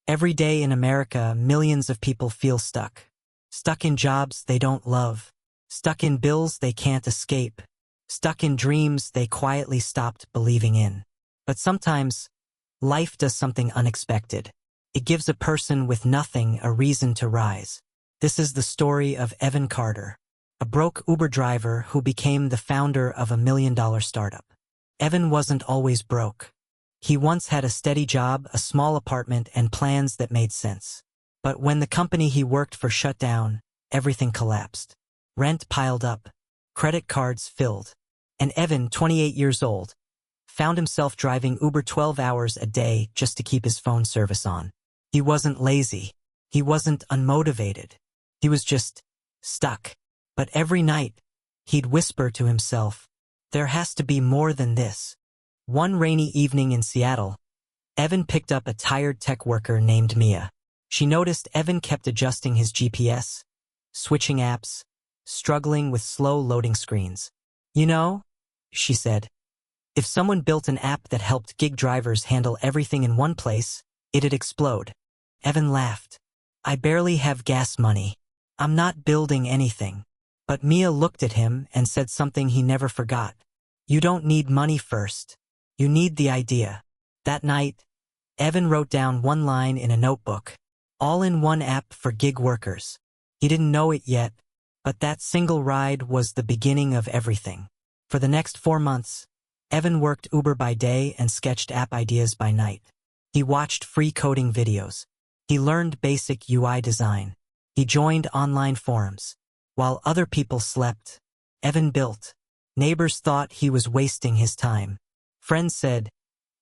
Every day in America, millions of people feel stuck. Stuck in jobs they don't love. Stuck in bills they can't escape. Stuck in dreams they quietly stopped believing in. But sometimes, life does something unexpected. It gives a person with nothing a reason to rise. This is the story of Evan Carter, a broke Uber driver who became the founder of a $1 million startup. Evan wasn't always broke. He once had a steady job, a small apartment, and plans that made sense. But when the company he worked for shut down, everything collapsed. Rent piled up, credit cards filled, and Evan, 28 years old, found himself driving Uber 12 hours a day just to keep his phone service on. He wasn't lazy. He wasn't unmotivated. He was just stuck. But every night, he'd whisper to himself, "There has to be more than this." One rainy evening in Seattle, Evan picked up a tired tech worker named Mia. She noticed Evan kept adjusting his GPS, switching apps, struggling with slow loading screens. "You know," she said, "if someone built an app that helped gig drivers handle everything in one place, it'd explode." Evan laughed. "I barely have gas money. I'm not building anything." But Mia looked at him and said something he never forgot. "You don't need money first. You need the idea." That night, Evan wrote down one line in a notebook, all in one app for gig workers. He didn't know it yet, but that single ride was the beginning of everything. For the next 4 months, Evan worked Uber by day and sketched app ideas by night. He watched free coding videos. He learned basic UI design. He joined online forums. While other people slept, Evan built. Neighbors thought he was wasting his time. Friends said,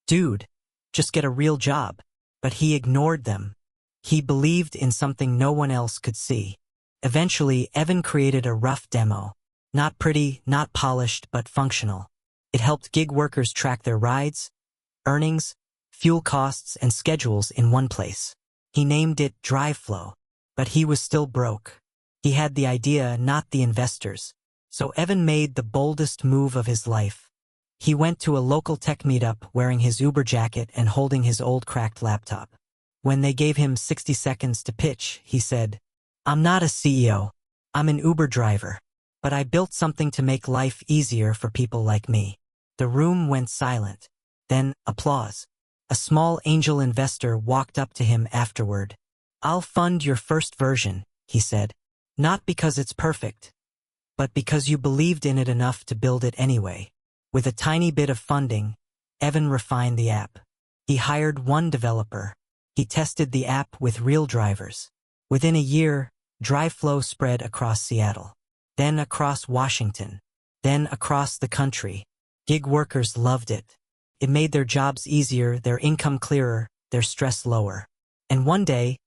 "Dude, just get a real job." But he ignored them. He believed in something no one else could see. Eventually, Evan created a rough demo. Not pretty, not polished, but functional. It helped gig workers track their rides, earnings, fuel costs, and schedules in one place. He named it DriveFlow. But he was still broke. He had the idea, not the investors. So Evan made the boldest move of his life. He went to a local tech meetup wearing his Uber jacket and holding his old cracked laptop. When they gave him 60 seconds to pitch, he said, "I'm not a CEO. I'm an Uber driver. But I built something to make life easier for people like me." The room went silent. Then applause. A small angel investor walked up to him afterward. "I'll fund your first version," he said. "Not because it's perfect, but because you believed in it enough to build it anyway." With a tiny bit of funding, Evan refined the app. He hired one developer. He tested the app with real drivers. Within a year, DriveFlow spread across Seattle, then across Washington, then across the country. Gig workers loved it. It made their jobs easier, their income clearer, their stress lower. And one day,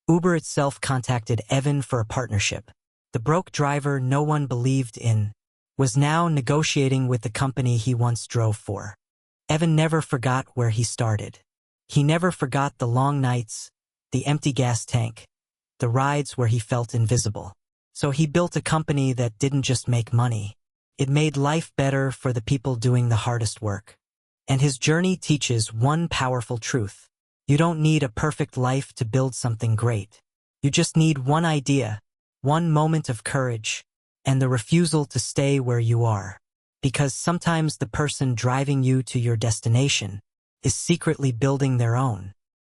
Uber itself contacted Evan for a partnership. The broke driver no one believed in was now negotiating with the company he once drove for. Evan never forgot where he started. He never forgot the long nights, the empty gas tank, the rides where he felt invisible. So he built a company that didn't just make money. It made life better for the people doing the hardest work. And his journey teaches one powerful truth. You don't need a perfect life to build something great. You just need one idea, one moment of courage, and the refusal to stay where you are. Because sometimes the person driving you to your destination is secretly building their own.